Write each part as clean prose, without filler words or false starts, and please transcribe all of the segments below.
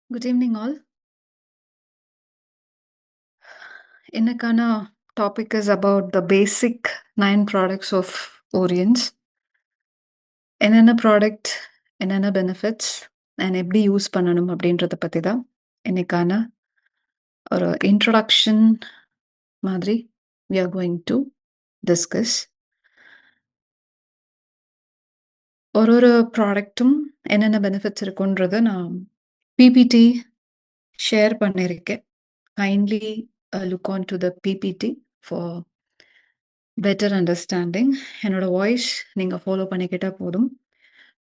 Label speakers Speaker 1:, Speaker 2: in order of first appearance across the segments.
Speaker 1: Good evening, all. இன்னைக்கான topic is about the basic 9 products of Orions. என்னென்ன product, என்னென்ன benefits and எப்படி use பண்ணணும் அப்படின்றத பத்தி தான் இன்னைக்கான ஒரு இன்ட்ரோடக்ஷன் மாதிரி we are going to discuss. ஒரு ப்ராடக்ட்டும் என்னென்ன பெனிஃபிட்ஸ் இருக்குன்றத நான் பிபிடி ஷேர் பண்ணியிருக்கேன். Kindly look on to the PPT for better understanding. என்னோட வாய்ஸ் நீங்க ஃபாலோ பண்ணிக்கிட்டா போதும்.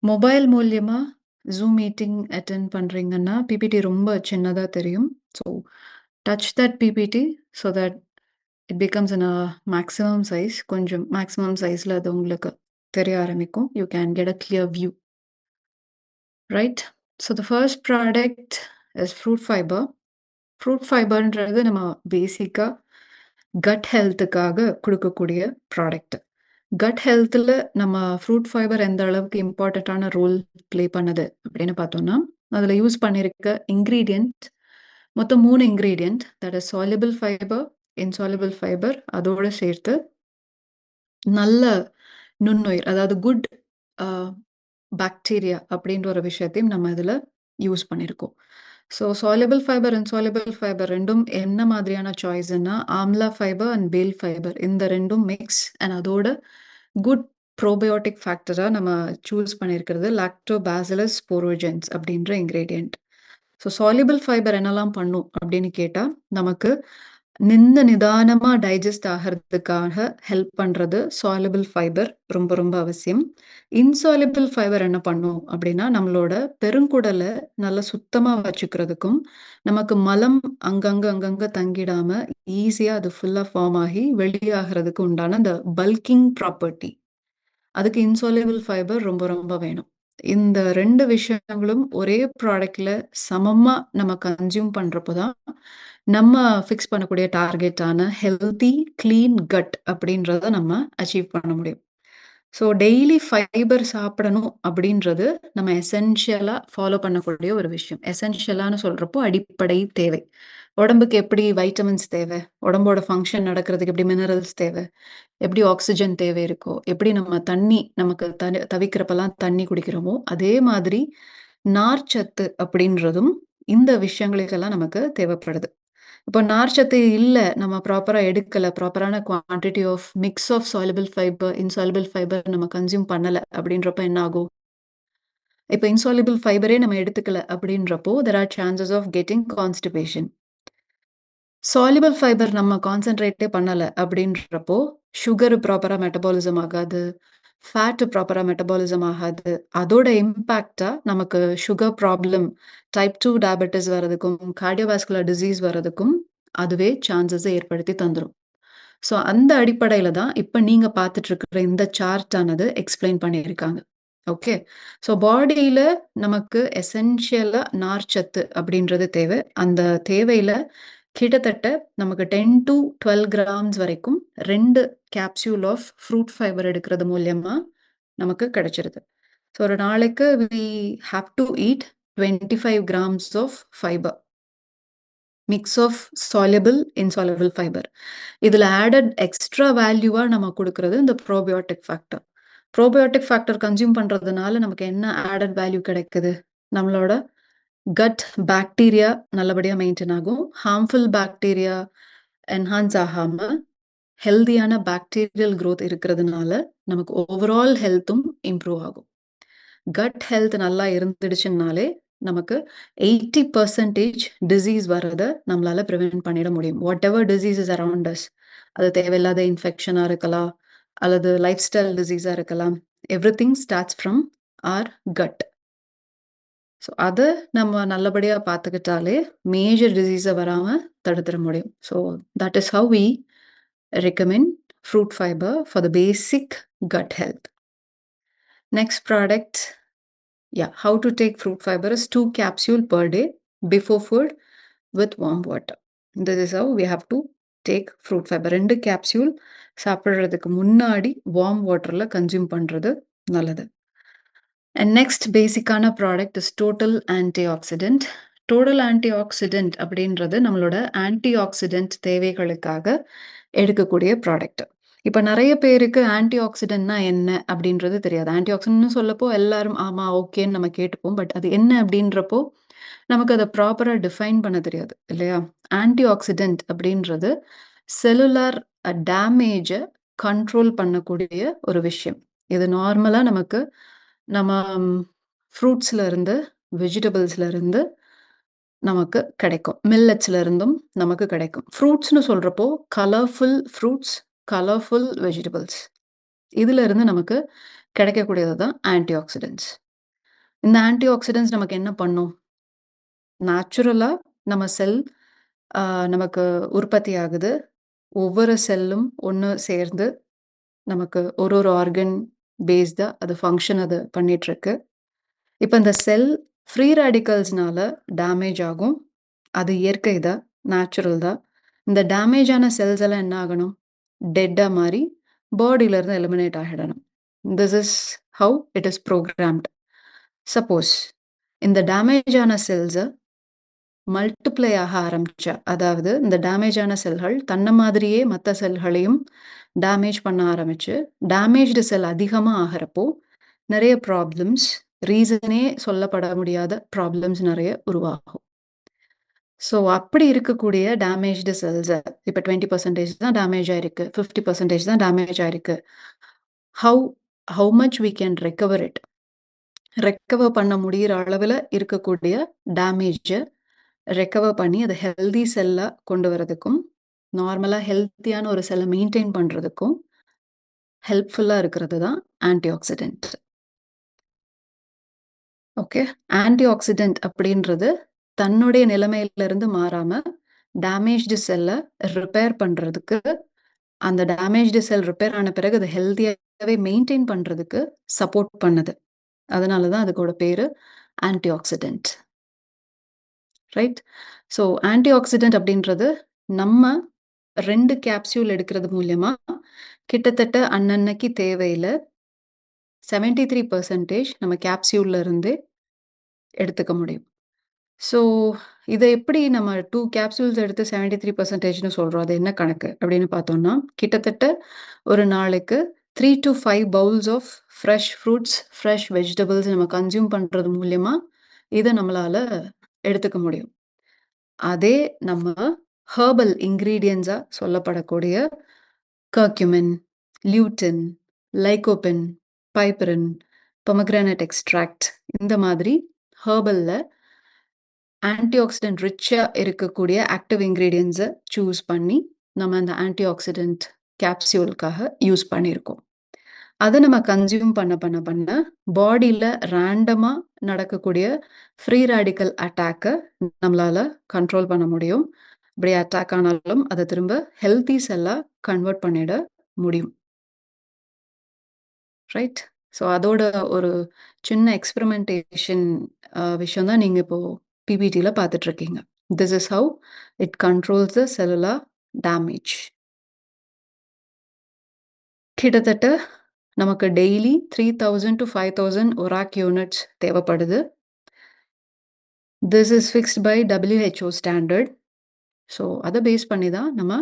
Speaker 1: மொபைல் மூலியமா ஜூம் மீட்டிங் அட்டெண்ட் பண்றீங்கன்னா, பிபிடி ரொம்ப சின்னதா தெரியும். So touch that PPT so that it becomes in a maximum size. கொஞ்சம் மேக்ஸிமம் சைஸ்ல அது உங்களுக்கு தெரிய ஆரம்பிக்கும். You can get a clear view. Right? So the first product is fruit fibre. Fruit ஃபைபர்ன்றது நம்ம பேசிக்கா கட் ஹெல்த்துக்காக குடுக்கக்கூடிய ப்ராடக்ட். கட் ஹெல்த்ல நம்ம ஃப்ரூட் ஃபைபர் எந்த அளவுக்கு இம்பார்ட்டன்ட்டான ரோல் ப்ளே பண்ணுது அப்படின்னு பார்த்தோம்னா, அதுல யூஸ் பண்ணியிருக்க இன்கிரீடியன்ட் மொத்தம் 3 ingredient. That is soluble fibre, insoluble fibre அதோட சேர்த்து நல்ல நுண்ணுயிர், அதாவது குட் அ பாக்டீரியா அப்படின்ற ஒரு விஷயத்தையும் நம்ம இதுல யூஸ் பண்ணியிருக்கோம். So soluble fibre, insoluble fibre 2ம் என்ன மாதிரியான சாய்ஸ்ன்னா, ஆம்லா ஃபைபர் அண்ட் பேல் ஃபைபர் இந்த 2ம் மிக்ஸ் அண்ட் அதோட குட் ப்ரோபயோட்டிக் ஃபேக்டரா நம்ம சூஸ் பண்ணியிருக்கிறது லாக்டோபாசிலஸ் ஸ்போரோஜென்ஸ் அப்படின்ற இன்கிரீடியன்ட். ஸோ சால்யுபிள் ஃபைபர் என்னலாம் பண்ணும் அப்படின்னு கேட்டா, நமக்கு நிதானமா டைஜஸ்ட் ஆகறதுக்காக ஹெல்ப் பண்றது சால்யுபிள் ஃபைபர் ரொம்ப ரொம்ப அவசியம். இன்சால்யுபிள் ஃபைபர் என்ன பண்ணும் அப்படின்னா, நம்மளோட பெருங்குடல நல்லா சுத்தமா வச்சுக்கிறதுக்கும், நமக்கு மலம் அங்கங்க தங்கிடாம ஈஸியா அது ஃபுல்லா ஃபார்ம் ஆகி வெளியாகறதுக்கு உண்டான அந்த பல்கிங் ப்ராப்பர்ட்டி. அதுக்கு இன்சால்யுபிள் ஃபைபர் ரொம்ப ரொம்ப வேணும். இந்த 2 விஷயங்களும் ஒரே ப்ராடக்ட்ல சமமா நம்ம கன்சியூம் பண்றப்போ தான், நம்ம ஃபிக்ஸ் பண்ணக்கூடிய டார்கெட்டான ஹெல்த்தி, கிளீன் கட் அப்படின்றத நம்ம அச்சீவ் பண்ண முடியும். ஸோ டெய்லி ஃபைபர் சாப்பிடணும் அப்படின்றது நம்ம எசென்ஷியலா ஃபாலோ பண்ணக்கூடிய ஒரு விஷயம். எசென்ஷியலான்னு சொல்றப்போ அடிப்படை தேவை. உடம்புக்கு எப்படி வைட்டமின்ஸ் தேவை, உடம்போட ஃபங்ஷன் நடக்கிறதுக்கு எப்படி மினரல்ஸ் தேவை, எப்படி ஆக்ஸிஜன் தேவை இருக்கோ, எப்படி நம்ம தண்ணி நமக்கு தவிக்கிறப்பலாம் தண்ணி குடிக்கிறோமோ, அதே மாதிரி நார்ச்சத்து அப்படின்றதும் இந்த விஷயங்களுக்கெல்லாம் நமக்கு தேவைப்படுது. இப்போ நார்ச்சத்து இல்ல, நம்ம ப்ராப்பரா எடுக்கல, ப்ராப்பரான quantity of mix of soluble fibre, insoluble fibre நம்ம கன்சியூம் பண்ணல அப்படின்றப்ப என்ன ஆகும்? இப்ப இன்சால்யுபிள் ஃபைபரே நம்ம எடுத்துக்கல அப்படின்றப்போ, there are chances of getting constipation. Soluble fibre நம்ம கான்சன்ட்ரேட்டே பண்ணல அப்படின்றப்போ, சுகர் ப்ராப்பரா மெட்டபாலிசம் ஆகாது. ஃபேட் ப்ராப்பரா மெட்டபாலிசம் ஆகாது. அதோட இம்பாக்ட்டா நமக்கு சுகர் ப்ராப்ளம், டைப் 2 டயபெட்டிஸ் வரதுக்கும், கார்டியோவாஸ்குலர் டிசீஸ் வரதுக்கும் அதுவே சான்சஸ ஏற்படுத்தி தந்துரும். ஸோ அந்த அடிப்படையில தான் இப்ப நீங்க பார்த்துட்டு இருக்கிற இந்த சார்ட் ஆனது எக்ஸ்பிளைன் பண்ணியிருக்காங்க. ஓகே. ஸோ பாடியில நமக்கு எசென்ஷியலா நார்ச்சத்து அப்படின்றது தேவை. அந்த தேவையில கிட்டத்தட்ட நமக்கு 10 டூ 12 கிராம்ஸ் வரைக்கும் 2 கேப்சூல் ஆஃப் ஃப்ரூட் ஃபைபர் எடுக்கிறது மூலியமா நமக்கு கிடைச்சிருது. ஸோ ஒரு நாளைக்கு we have to eat 25 grams of fibre. Mix of soluble, insoluble fibre. இதுல ஆடட் எக்ஸ்ட்ரா வேல்யூவா நம்ம குடுக்குறது இந்த probiotic factor. Probiotic factor consume பண்றதுனால நமக்கு என்ன ஆடட் வேல்யூ கிடைக்குது? நம்மளோட கட் பாக்டீரியா நல்லபடியா மெயின்டெயின் ஆகும். ஹார்ம்ஃபுல் பாக்டீரியா என்ஹான்ஸ் ஆகாம, ஹெல்தியான பாக்டீரியல் குரோத் இருக்கிறதுனால, நமக்கு ஓவரால் ஹெல்த்தும் இம்ப்ரூவ் ஆகும். கட் ஹெல்த் நல்லா இருந்துடுச்சுன்னாலே, நமக்கு 80% டிசீஸ் வர்றத நம்மளால பிரிவென்ட் பண்ணிட முடியும். Whatever disease is around us. அது தேவையில்லாத இன்ஃபெக்ஷனா இருக்கலாம், அல்லது லைஃப் ஸ்டைல் டிசீஸா இருக்கலாம். Everything starts from our gut. So அத நம்ம நல்லபடியா பார்த்துக்கிட்டாலே, மேஜர் டிசீஸ வராம தடுத்துற முடியும். So that is how we recommend fruit fiber for the basic gut health. Next product, yeah, how to take fruit fiber is 2 capsule per day before food with warm water. This is how we have to take fruit fiber. 2 capsule சாப்பிடுறதுக்கு முன்னாடி warm வாட்டர்ல consume பண்றது நல்லது. And next basic ஆன product is total antioxidant. Total anti accident அப்படின்றது நம்மளோட anti accident தேவைகளுக்காக எடுக்கக்கூடிய ப்ராடக்ட். இப்ப நெறைய பேருக்கு ஆன்டி ஆக்ஸிடென்ட்னா என்ன அப்படின்றது தெரியாது. ஆன்டி ஆக்ஸிடென்ட்னு சொல்லப்போ எல்லாரும் ஆமா, ஓகேன்னு நம்ம கேட்டுப்போம். பட் அது என்ன அப்படின்றப்போ, நமக்கு அத ப்ராப்பரா டிஃபைன் பண்ண தெரியாது இல்லையா? ஆன்டி ஆக்ஸிடென்ட் அப்படின்றது செல்லுலார் டேமேஜ கண்ட்ரோல் பண்ணக்கூடிய ஒரு விஷயம். இது நார்மலா நமக்கு நம்ம ஃப்ரூட்ஸ்ல இருந்து, வெஜிடபிள்ஸ்ல இருந்து நமக்கு கிடைக்கும். மில்லட்ஸ்ல இருந்தும் நமக்கு கிடைக்கும். ஃப்ரூட்ஸ்ன்னு சொல்றப்போ, கலர்ஃபுல் ஃப்ரூட்ஸ், கலர்ஃபுல் வெஜிடபிள்ஸ். இதுல இருந்து நமக்கு கிடைக்கக்கூடியது தான் ஆன்டி ஆக்ஸிடென்ட்ஸ். இந்த ஆன்டி ஆக்ஸிடென்ட்ஸ் நமக்கு என்ன பண்ணும்? நேச்சுரலா நம்ம செல் அ நமக்கு உற்பத்தி ஆகுது. ஒவ்வொரு செல்லும் ஒண்ணு சேர்ந்து நமக்கு ஒரு ஆர்கன் பேஸ்டா அது ஃபங்ஷன் அது பண்ணிட்டுருக்கு. இப்ப இந்த செல் ஃப்ரீ ரேடிக்கல்ஸ்னால டேமேஜ் ஆகும். அது இயற்கை தான், நேச்சுரல் தான். இந்த டேமேஜ் ஆன செல்ஸ் எல்லாம் என்ன ஆகணும்? டெட்டா மாறி பாடில இருந்து எலிமினேட் ஆகிடணும். This is how it is programmed. Suppose இந்த டேமேஜ் ஆன செல்ஸ மல்டிப்ளை ஆக ஆரம்பிச்சா, அதாவது இந்த டேமேஜ் ஆன செல்கள் தன்ன மாதிரியே மத்த செல்களையும் டேமேஜ் பண்ண ஆரம்பிச்சு, டேமேஜ்டு செல் அதிகமா ஆகுறப்போ, நெறைய ப்ராப்ளம்ஸ், ரீசனே சொல்லப்பட முடியாத ப்ராப்ளம்ஸ் நெறைய உருவாகும். ஸோ அப்படி இருக்கக்கூடிய டேமேஜ்டு செல்ஸ இப்ப 20% தான் டேமேஜ் ஆயிருக்கு. 50% தான் டேமேஜ் ஆயிருக்கு. How how much we can recover it? Recover பண்ண முடியிற அளவுல இருக்கக்கூடிய டேமேஜ ரெக்கவர் பண்ணி அத ஹெல்தி செல்லா கொண்டு வரதுக்கும், நார்மலா ஹெல்த்தியான ஒரு செல்ல மெயின்டெயின் பண்றதுக்கும் ஹெல்ப்ஃபுல்லா இருக்கிறது தான் anti accident. Okay. Anti accident அப்படின்றது தன்னுடைய நிலைமையிலிருந்து மாறாம, டேமேஜ்டு செல்ல ரிப்பேர் பண்றதுக்கு, அந்த டேமேஜ்டு செல் ரிப்பேர் ஆன பிறகு அத ஹெல்த்தியாவே மெயின்டெயின் பண்றதுக்கு சப்போர்ட் பண்ணுது. அதனால தான் அதுக்கோட பேரு anti accident. Right? So anti accident அப்படின்றது நம்ம 2 கேப்சூல் எடுக்கிறது மூலியமா கிட்டத்தட்ட அன்னன்னைக்கு தேவையில 73% நம்ம கேப்சூல்ல இருந்தே எடுத்துக்க முடியும். ஸோ இத எப்படி நம்ம 2 கேப்சூல்ஸ் எடுத்து 73%ன்னு சொல்றோம். அது என்ன கணக்கு அப்படின்னு பார்த்தோம்னா, கிட்டத்தட்ட ஒரு நாளைக்கு 3 to 5 bowls of fresh fruits, fresh vegetables நம்ம கன்சியூம் பண்றது மூலியமா இத நம்மளால எடுத்துக்க முடியும். அதே நம்ம ஹெர்பல் இன்கிரீடியன்ட்ஸா சொல்லப்படக்கூடிய கர்க்யூமின், லியூட்டின், லைகோபென், பைப்பரின், பொமோகிரானேட் எக்ஸ்ட்ராக்ட் இந்த மாதிரி ஹெர்பல்ல ஆன்டி ஆக்ஸிடென்ட் ரிச்சா இருக்கக்கூடிய ஆக்டிவ் இன்கிரீடியன்ட்ஸ சூஸ் பண்ணி, நம்ம அந்த ஆன்டி ஆக்ஸிடென்ட் கேப்சூலுக்காக யூஸ் பண்ணியிருக்கோம். அத நம்ம கன்சியூம் பண்ண பாடில ரேண்டமா நடக்கக்கூடிய ஃப்ரீ ரேடிக்கல் அட்டாக்க நம்மளால கண்ட்ரோல் பண்ண முடியும். அப்படி அட்டாக் ஆனாலும் அத திரும்ப ஹெல்த்தி செல்லா கன்வெர்ட் பண்ணிட முடியும். ரைட்? ஸோ அதோட ஒரு சின்ன எக்ஸ்பெரிமென்டேஷன் விஷயம் தான் நீங்க இப்போ பிபிடில பார்த்துட்டு இருக்கீங்க. This is how it controls the cellular damage. கிட்டத்தட்ட நமக்கு டெய்லி 3000 to 5000 ஒராக் யூனிட்ஸ் தேவைப்படுது. This is fixed by WHO standard. So அத பேஸ் பண்ணி தான் நம்ம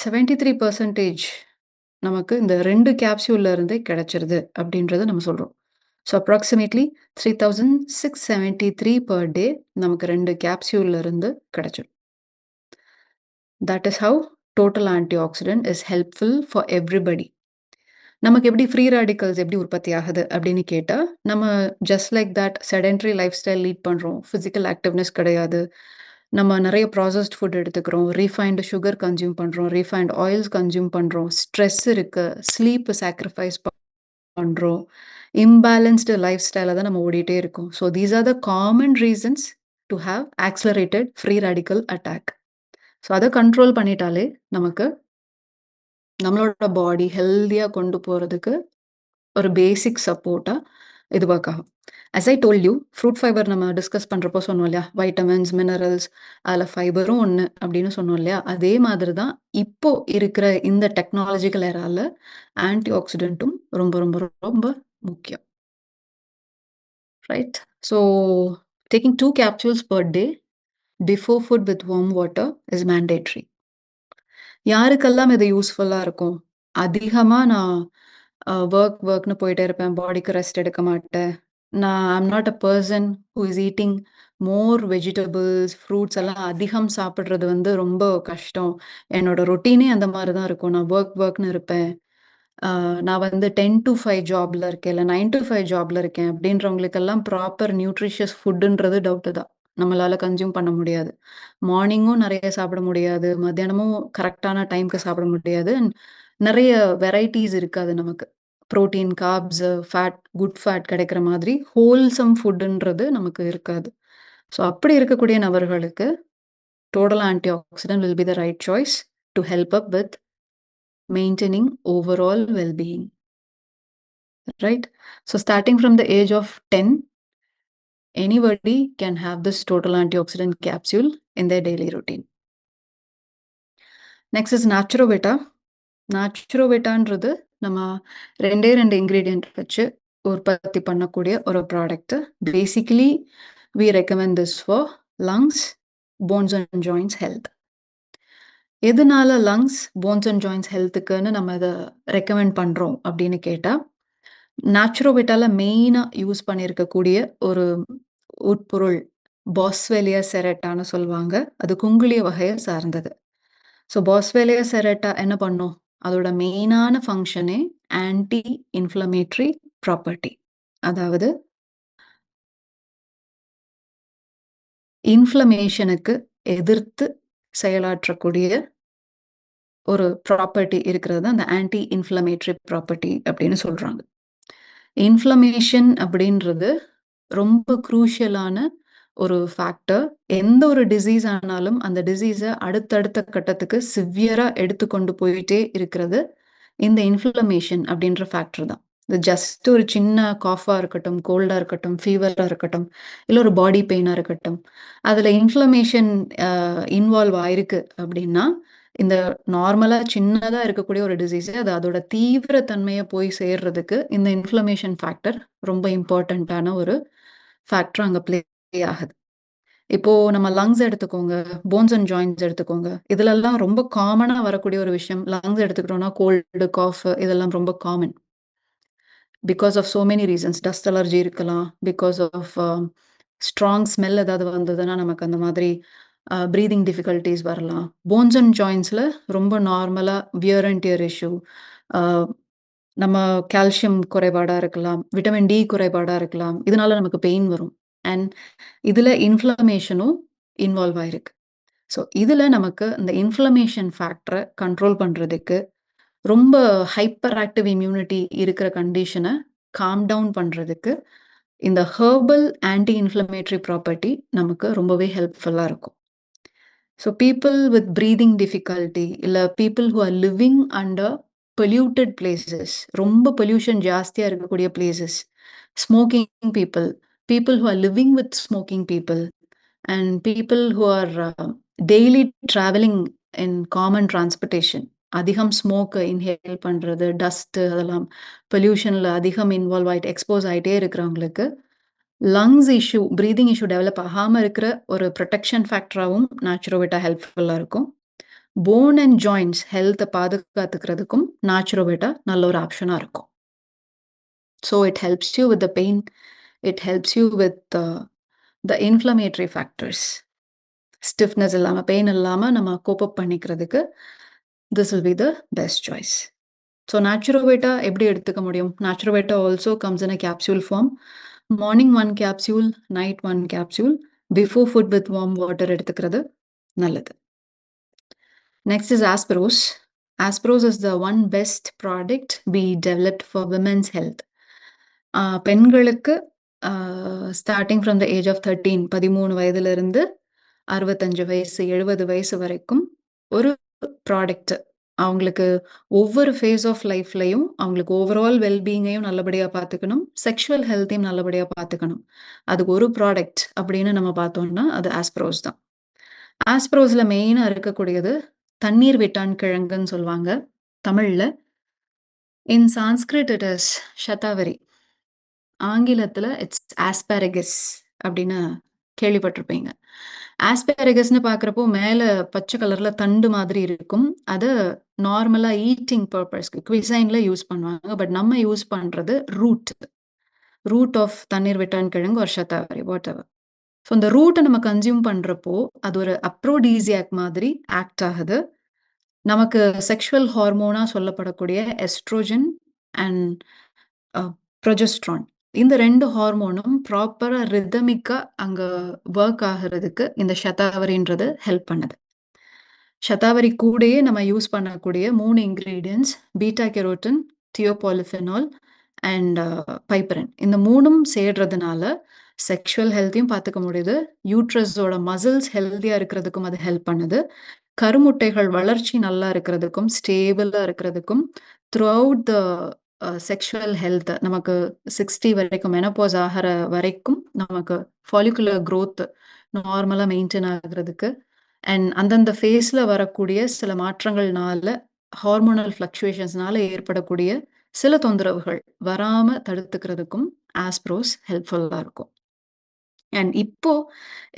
Speaker 1: 73% நமக்கு இந்த 2 கேப்சூல்ல இருந்தே கிடைச்சிருது அப்படின்றத நம்ம சொல்றோம். ஸோ அப்ராக்ஸிமேட்லி 3673 பெர் டே நமக்கு 2 கேப்சூல்ல இருந்து கிடைச்சிரும். That is have total anti accident is helpful for everybody. நமக்கு எப்படி ஃப்ரீ ரேடிக்கல்ஸ் எப்படி உற்பத்தி ஆகுது அப்படின்னு கேட்டா, நம்ம just like that sedentary lifestyle lead பண்றோம். பிசிக்கல் ஆக்டிவ்னஸ் கிடையாது. நம்ம நெறைய ப்ராசஸ்ட் ஃபுட் எடுத்துக்கிறோம். ரீஃபைன்டு சுகர் கன்சியூம் பண்றோம். ரீஃபைன்ட் ஆயில்ஸ் கன்சியூம் பண்றோம். ஸ்ட்ரெஸ் இருக்கு. ஸ்லீப் சாக்ரிஃபைஸ் பண்றோம். இம்பேலன்ஸ்டு லைஃப் ஸ்டைல தான் நம்ம ஓடிட்டே இருக்கோம். So these are the common reasons to have accelerated free radical attack. So அத கண்ட்ரோல் பண்ணிட்டாலே நமக்கு நம்மளோட பாடி ஹெல்தியா கொண்டு போறதுக்கு ஒரு பேசிக் சப்போர்ட்டா இது ஒர்க் ஆகும். As I told you fruit fiber நம்ம டிஸ்கஸ் பண்றப்போ சொன்னோம் இல்லையா? வைட்டமின்ஸ், மினரல்ஸ் அதுல ஃபைபரும் ஒண்ணு அப்படின்னு சொன்னோம் இல்லையா? அதே மாதிரி தான் இப்போ இருக்கிற இந்த டெக்னாலஜிக்கல் எரால ஆன்டி ஆக்ஸிடென்ட்டும் ரொம்ப ரொம்ப ரொம்ப முக்கியம். Right? So taking 2 capsules per day before food with warm water is mandatory. யாருக்கெல்லாம் இது யூஸ்ஃபுல்லா இருக்கும்? அதிகமா நான் வொர்க்ன்னு போயிட்டே இருப்பேன். பாடிக்கு ரெஸ்ட் எடுக்க மாட்டேன். I'm not a person who is eating more vegetables, fruits எல்லாம் அதிகம் சாப்பிடுறது வந்து ரொம்ப கஷ்டம். என்னோட ரொட்டீனே அந்த மாரி தான் இருக்கும். நான் வொர்க்ன்னு இருப்பேன். நான் வந்து 10 டூ 5 ஜாப்ல இருக்கேன். இல்ல 9 டூ 5 ஜாப்ல இருக்கேன் அப்படின்றவங்களுக்கெல்லாம் ப்ராப்பர் நியூட்ரிஷியஸ் ஃபுட்டுன்றது டவுட்டு தான். நம்மளால கன்சியூம் பண்ண முடியாது. மார்னிங்கும் நெறைய சாப்பிட முடியாது. மத்தியானமும் கரெக்ட்டான டைம்க்கு சாப்பிட முடியாது. அண்ட் நெறைய வெரைட்டீஸ் இருக்காது நமக்கு. புரோட்டீன், கார்ப்ஸ், குட் ஃபேட் கிடைக்கிற மாதிரி ஹோல்சம் ஃபுட்டுன்றது நமக்கு இருக்காது. ஸோ அப்படி இருக்கக்கூடிய நபர்களுக்கு total anti accident will be the right choice to help up with maintaining overall well-being, right? So starting from the age of 10, anybody can have this total antioxidant capsule in their daily routine. Next is Naturovita. Naturovitaன்றது நம்ம 2 ingredient வச்சு உற்பத்தி பண்ணக்கூடிய ஒரு product. Basically we recommend this for lungs, bones and joints health. எதனால lungs, bones and joints ஹெல்த்துக்குன்னு நம்ம இத recommend பண்றோம் அப்படின்னு கேட்டா, நேச்சுரோவிட்டால மெயினா யூஸ் பண்ணியிருக்கக்கூடிய ஒரு உட்பொருள் பாஸ்வேலியா செரட்டான்னு சொல்லுவாங்க. அது குங்குலிய வகைய சார்ந்தது. ஸோ பாஸ்வேலியா செரட்டா என்ன பண்ணும்? அதோட மெயினான ஃபங்ஷனே ஆன்டி இன்ஃப்ளமேட்டரி ப்ராப்பர்ட்டி. அதாவது இன்ஃப்ளமேஷனுக்கு எதிர்த்து செயலாற்றக்கூடிய ஒரு ப்ராப்பர்ட்டி இருக்கிறது தான் அந்த ஆன்டி இன்ஃப்ளமேட்டரி ப்ராப்பர்ட்டி அப்படின்னு சொல்றாங்க. இன்ஃப்ளமேஷன் அப்படின்றது ரொம்ப க்ரூஷியலான ஒரு ஃபேக்டர். எந்த ஒரு டிசீஸ் ஆனாலும் அந்த டிசீஸ அடுத்தடுத்த கட்டத்துக்கு சிவியரா எடுத்து கொண்டு போயிட்டே இருக்கிறது இந்த இன்ஃப்ளமேஷன் அப்படின்ற ஃபேக்டர் தான். இது ஜஸ்ட் ஒரு சின்ன காஃபா இருக்கட்டும், கோல்டா இருக்கட்டும், ஃபீவரா இருக்கட்டும், இல்ல ஒரு பாடி பெயினா இருக்கட்டும். அதுல இன்ஃப்ளமேஷன் இன்வால்வ் ஆயிருக்கு அப்படின்னா, இந்த நார்மலா சின்னதா இருக்கக்கூடிய ஒரு டிசீஸ் அது அதோட தீவிர தன்மைய போய் சேர்றதுக்கு இந்த இன்ஃப்ளமேஷன் ஃபேக்டர் ரொம்ப இம்பார்ட்டன்ட்டான ஒரு ஃபேக்டர் அங்க ப்ளே ஆகுது. இப்போ நம்ம லங்ஸ் எடுத்துக்கோங்க, போன்ஸ் அண்ட் ஜாயிண்ட்ஸ் எடுத்துக்கோங்க. இதுலலாம் ரொம்ப காமனா வரக்கூடிய ஒரு விஷயம். லங்ஸ் எடுத்துக்கிட்டோம்னா கோல்டு, காஃப் இதெல்லாம் ரொம்ப common. Because of so many reasons. Dust allergy இருக்கலாம். பிகாஸ் ஆஃப் ஸ்ட்ராங் ஸ்மெல் ஏதாவது வந்ததுன்னா நமக்கு அந்த மாதிரி பிரீதிங் டிஃபிகல்டீஸ் வரலாம். போன்ஸ் அண்ட் ஜாயிண்ட்ஸ்ல ரொம்ப நார்மலா வியர் அண்ட் டியர் இஷ்யூ, நம்ம கால்சியம் குறைபாடா இருக்கலாம், விட்டமின் டி குறைபாடா இருக்கலாம். இதனால நமக்கு பெயின் வரும். அண்ட் இதுல இன்ஃப்ளமேஷனும் இன்வால்வ் ஆயிருக்கு. ஸோ இதுல நமக்கு இந்த இன்ஃப்ளமேஷன் ஃபேக்டர கண்ட்ரோல் பண்றதுக்கு ரொம்ப ஹைப்பர் ஆக்டிவ் இம்யூனிட்டி இருக்கிற கண்டிஷன காம் டவுன் பண்றதுக்கு இந்த ஹெர்பல் ஆன்டி இன்ஃப்ளமேட்டரி ப்ராப்பர்ட்டி நமக்கு ரொம்பவே ஹெல்ப்ஃபுல்லா இருக்கும். So people with breathing difficulty இல்ல people who are living under polluted places, ரொம்ப பொல்யூஷன் ஜாஸ்தியா இருக்கக்கூடிய places, smoking people, people who are living with smoking people and people who are daily travelling in common transportation, அதிகம் smoke inhale பண்றது, dust அதெல்லாம் பொல்யூஷன்ல அதிகம் involve ஆயிட்டு expose ஆயிட்டே இருக்கிறவங்களுக்கு lungs issue, breathing issue develop ஆகாம இருக்கிற ஒரு ப்ரொடெக்ஷன் ஃபேக்டராவும் நேச்சுரோவிட்டா ஹெல்ப்ஃபுல்லா இருக்கும். போன் அண்ட் ஜாயிண்ட்ஸ் ஹெல்த்த பாதுகாத்துக்கிறதுக்கும் நேச்சுரோவிட்டா நல்ல ஒரு ஆப்ஷனா இருக்கும். So it helps you with the pain, it helps you with the inflammatory factors. Stiffness இல்லாம, பெயின் இல்லாம நம்ம கோப் அப் பண்ணிக்கிறதுக்கு this will be the best choice. So Naturovita எப்படி எடுத்துக்க முடியும்? Naturovita also comes in a capsule form. Morning 1 capsule, night 1 capsule, before food with warm water எடுத்துக்கிறது நல்லது. Next is Asperos. Asperos is the one best product we developed for women's health. பெண்களுக்கு starting from the age of 13 வயதிலிருந்து 65 வயசு, 70 வயசு வரைக்கும் ஒரு product. அவங்களுக்கு ஒவ்வொரு ஃபேஸ் ஆஃப் லைஃப்லயும் அவங்களுக்கு ஓவரால் வெல்பீயிங்கையும் நல்லபடியா பார்த்துக்கணும். செக்ஷுவல் ஹெல்த்தையும் நல்லபடியா பார்த்துக்கணும். அதுக்கு ஒரு ப்ராடக்ட் அப்படின்னு நம்ம பார்த்தோம்னா அது ஆஸ்பெரோஸ் தான். ஆஸ்பெரோஸ்ல மெயினா இருக்கக்கூடியது தண்ணீர் விட்டான் கிழங்குன்னு சொல்லுவாங்க தமிழ்ல. இன் சான்ஸ்கிரிட் இட் இஸ் ஷதாவரி. ஆங்கிலத்துல இட்ஸ் ஆஸ்பாரகஸ் அப்படின்னு கேள்விப்பட்டிருப்பீங்க. ஆஸ்பெரகஸ்ன்னு பார்க்குறப்போ மேல பச்சை கலர்ல தண்டு மாதிரி இருக்கும். அத நார்மலா ஈட்டிங் பர்ப்பஸ்க்கு குவிசைன்ல யூஸ் பண்ணுவாங்க. பட் நம்ம யூஸ் பண்றது ரூட் ஆஃப் தண்ணீர் விட்டான் கிழங்கு ஒரு ஷதாவரி வாட்டெவர். ஸோ இந்த ரூட்ட நம்ம கன்சியூம் பண்றப்போ, அது ஒரு அப்ரோடீசியாக் மாதிரி ஆக்ட் ஆகுது. நமக்கு செக்சுவல் ஹார்மோனா சொல்லப்படக்கூடிய எஸ்ட்ரோஜன் அண்ட் அ ப்ரொஜெஸ்ட்ரான். இந்த 2 ஹார்மோனும் ப்ராப்பரா ரிதமிக்கா அங்க வொர்க் ஆகுறதுக்கு இந்த ஷதாவரின்றது ஹெல்ப் பண்ணுது. ஷதாவரி கூடயே நம்ம யூஸ் பண்ணக்கூடிய 3 இன்கிரீடியன்ட்ஸ் பீட்டா கெரோட்டின், தியோபாலிஃபெனால் அண்ட் பைப்பரின். இந்த 3ம் சேர்றதுனால செக்சுவல் ஹெல்த்தையும் பார்த்துக்க முடியுது. யூட்ரஸோட மசில்ஸ் ஹெல்தியா இருக்கிறதுக்கும் அது ஹெல்ப் பண்ணுது. கருமுட்டைகள் வளர்ச்சி நல்லா இருக்கிறதுக்கும், ஸ்டேபிளா இருக்கிறதுக்கும், through out the sexual health நமக்கு 60 வரைக்கும் மெனோபாஸ் ஆகுற வரைக்கும் நமக்கு ஃபாலிகுலர் குரோத் நார்மலா மெயின்டெயின் ஆகுறதுக்கு அண்ட் அந்தந்த ஃபேஸ்ல வரக்கூடிய சில மாற்றங்கள்னால ஹார்மோனல் ஃப்ளக்சுவேஷன்ஸ்னால ஏற்படக்கூடிய சில தொந்தரவுகள் வராம தடுத்துக்கிறதுக்கும் ஆஸ்ப்ரோஸ் ஹெல்ப்ஃபுல்லா இருக்கும். அண்ட் இப்போ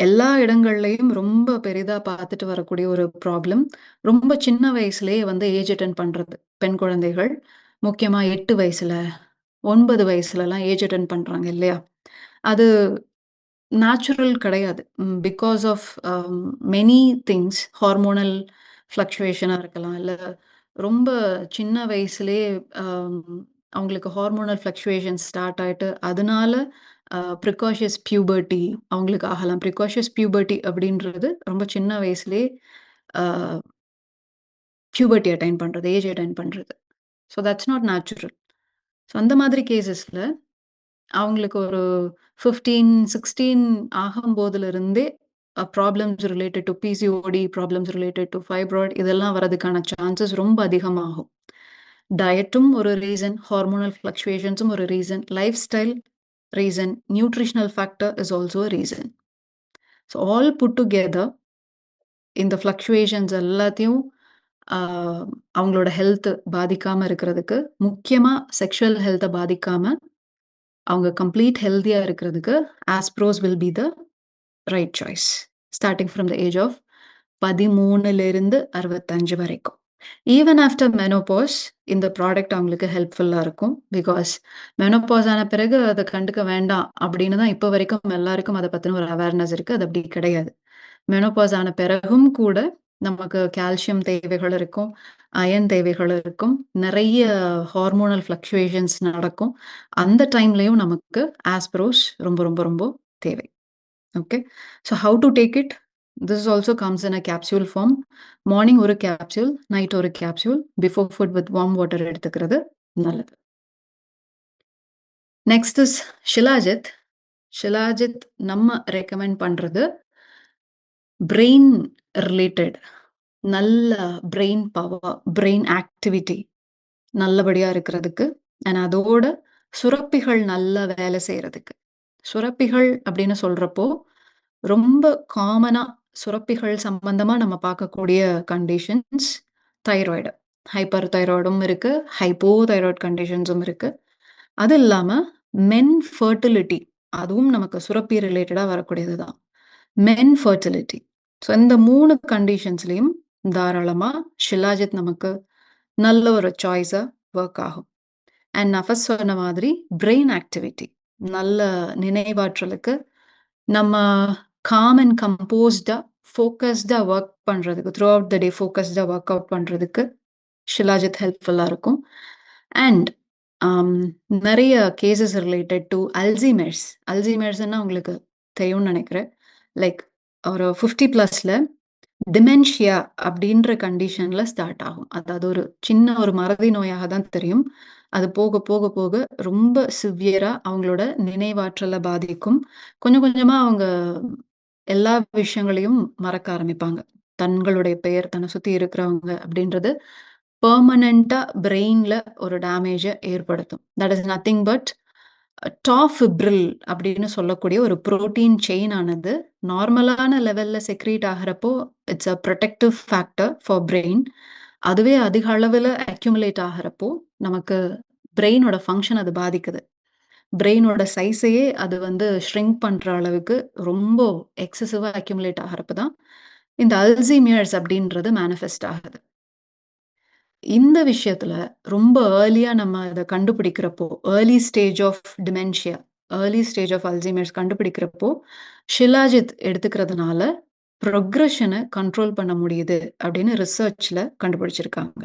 Speaker 1: எல்லா இடங்கள்லயும் ரொம்ப பெரிதா பார்த்துட்டு வரக்கூடிய ஒரு ப்ராப்ளம், ரொம்ப சின்ன வயசுலயே வந்து ஏஜ் அட்டெண்ட் பண்றது. பெண் குழந்தைகள் முக்கியமா 8 வயசுல, 9 வயசுலலாம் ஏஜ் அட்டெண்ட் பண்றாங்க இல்லையா? அது நேச்சுரல் கிடையாது. Because of many things hormonal ஃப்ளக்சுவேஷனா இருக்கலாம். இல்ல ரொம்ப சின்ன வயசுலயே அம் அவங்களுக்கு ஹார்மோனல் ஃப்ளக்சுவேஷன்ஸ் ஸ்டார்ட் ஆயிட்டு, அதனால ப்ரிகாஷியஸ் பியூபர்ட்டி அவங்களுக்கு ஆகலாம். ப்ரிகாஷியஸ் பியூபர்ட்டி அப்படின்றது ரொம்ப சின்ன வயசுலயே அ பியூபர்ட்டி அட்டைன் பண்றது, ஏஜ் அட்டைன் பண்றது. So that's not natural. So அந்த மாதிரி கேஸஸ்ல அவங்களுக்கு ஒரு 15, 16 ஆகும்போதிலிருந்தே problems related to PCOD, problems related to fibroid இதெல்லாம் வரதுக்கான சான்சஸ் ரொம்ப அதிகமாகும். டயட்டும் ஒரு ரீசன், ஹார்மோனல் ஃப்ளக்சுவேஷன்ஸும் ஒரு reason, life style reason, nutritional factor is also a reason. So all put together இந்த ஃப்ளக்சுவேஷன்ஸ் எல்லாத்தையும் ஆ அவங்களோட ஹெல்த் பாதிக்காம இருக்கிறதுக்கு, முக்கியமா செக்சுவல் ஹெல்த்த பாதிக்காம அவங்க கம்ப்ளீட் ஹெல்தியா இருக்கிறதுக்கு Aspros will be the right choice. Starting from the age of 13லிருந்து 65 வரைக்கும். ஈவன் ஆஃப்டர் மெனோபாஸ் இந்த ப்ராடக்ட் அவங்களுக்கு ஹெல்ப்ஃபுல்லா இருக்கும். பிகாஸ் மெனோபாஸ் ஆன பிறகு அத கண்டுக்க வேண்டாம் அப்படின்னு தான் இப்ப வரைக்கும் எல்லாருக்கும் அத பத்தின ஒரு அவேர்னஸ் இருக்கு. அது அப்படி கிடையாது. மெனோபாஸ் ஆன பிறகும் கூட நமக்கு கால்சியம் தேவைகள் இருக்கும், அயர்ன் தேவைகள் இருக்கும். நெறைய ஹார்மோனல் ஃப்ளக்சுவேஷன்ஸ் நடக்கும். அந்த டைம்லயும் நமக்கு ஆஸ்ப்ரோஸ் ரொம்ப, ரொம்ப, ரொம்ப தேவை. Okay. So how to take it? This also comes in a capsule form. Morning ஒரு கேப்சூல், நைட் ஒரு capsule, before food with warm water எடுத்துக்கிறது நல்லது. Next is shilajit. ஷிலாஜித் நம்ம ரெக்கமெண்ட் பண்றது பிரெயின் ரிலேட்டட் நல்ல பிரெயின் பவர், பிரெயின் ஆக்டிவிட்டி நல்லபடியா இருக்கிறதுக்கு, and அதோட சுரப்பிகள் நல்லா வேலை செய்றதுக்கு. சுரப்பிகள் அப்படின்னு சொல்றப்போ, ரொம்ப காமனா சுரப்பிகள் சம்பந்தமா நம்ம பார்க்கக்கூடிய கண்டிஷன்ஸ் தைராய்டு. ஹைப்பர் தைராய்டும் இருக்கு, ஹைப்போ தைராய்டு கண்டிஷன்ஸும் இருக்கு. அது இல்லாம மென் ஃபெர்டிலிட்டி அதுவும் நமக்கு சுரப்பி ரிலேட்டடா வரக்கூடியது தான். மென் ஃபெர்டிலிட்டி. ஸோ இந்த 3 கண்டிஷன்ஸ்லயும் தாராளமா ஷிலாஜித் நமக்கு நல்ல ஒரு சாய்ஸா வொர்க் ஆகும். அண்ட் நான் ஃபர்ஸ்ட் சொன்ன மாதிரி பிரெயின் ஆக்டிவிட்டி நல்ல நினைவாற்றலுக்கு, நம்ம காம் அண்ட் கம்போஸ்டா, ஃபோக்கஸ்டா வொர்க் பண்றதுக்கு, த்ரூ அவுட் த டே ஃபோக்கஸ்டா வொர்க் அவுட் பண்றதுக்கு ஷிலாஜித் ஹெல்ப்ஃபுல்லா இருக்கும். அண்ட் ஆம் நெறைய கேஸஸ் ரிலேட்டட் டூ அல்சீமர்ஸ். அல்சீமர்ஸ்ன்னா உங்களுக்கு தெரியும்னு நெனைக்கிறேன். லைக் ஒரு 50 பிளஸ்ல டிமென்ஷியா அப்படின்ற கண்டிஷன்ல ஸ்டார்ட் ஆகும். அதாவது ஒரு சின்ன ஒரு மறதி நோயாக தான் தெரியும். அது போக, போக, போக ரொம்ப சிவியரா அவங்களோட நினைவாற்றல பாதிக்கும். கொஞ்சம் கொஞ்சமா அவங்க எல்லா விஷயங்களையும் மறக்க ஆரம்பிப்பாங்க. தங்களுடைய பெயர், தன்னை சுத்தி இருக்கிறவங்க அப்படின்றது பெர்மனன்ட்டா பிரெயின்ல ஒரு டேமேஜ ஏற்படுத்தும். That is nothing but tau fibril அப்படின்னு சொல்லக்கூடிய ஒரு புரோட்டீன் செயின் ஆனது நார்மலான லெவல்ல செக்ரீட் ஆகுறப்போ it's a protective factor for brain. அதுவே அதிக அளவுல அக்யூமுலேட் ஆகுறப்போ நமக்கு பிரெயினோட ஃபங்ஷன் அது பாதிக்குது. பிரெயினோட சைஸையே அது வந்து ஷ்ரிங்க் பண்ற அளவுக்கு ரொம்ப எக்ஸசிவா அக்யூமுலேட் ஆகுறப்ப தான், இந்த அல்சீமியர்ஸ் அப்படின்றது மேனிஃபெஸ்ட் ஆகுது. இந்த விஷயத்துல ரொம்ப ஏர்லியா நம்ம அத கண்டுபிடிக்கிறப்போ, early stage of dementia, early stage of Alzheimer's கண்டுபிடிக்கிறப்போ, ஷிலாஜித் எடுத்துக்கிறதுனால புரோக்ரஷன கண்ட்ரோல் பண்ண முடியுது அப்படின்னு ரிசர்ச்ல கண்டுபிடிச்சிருக்காங்க.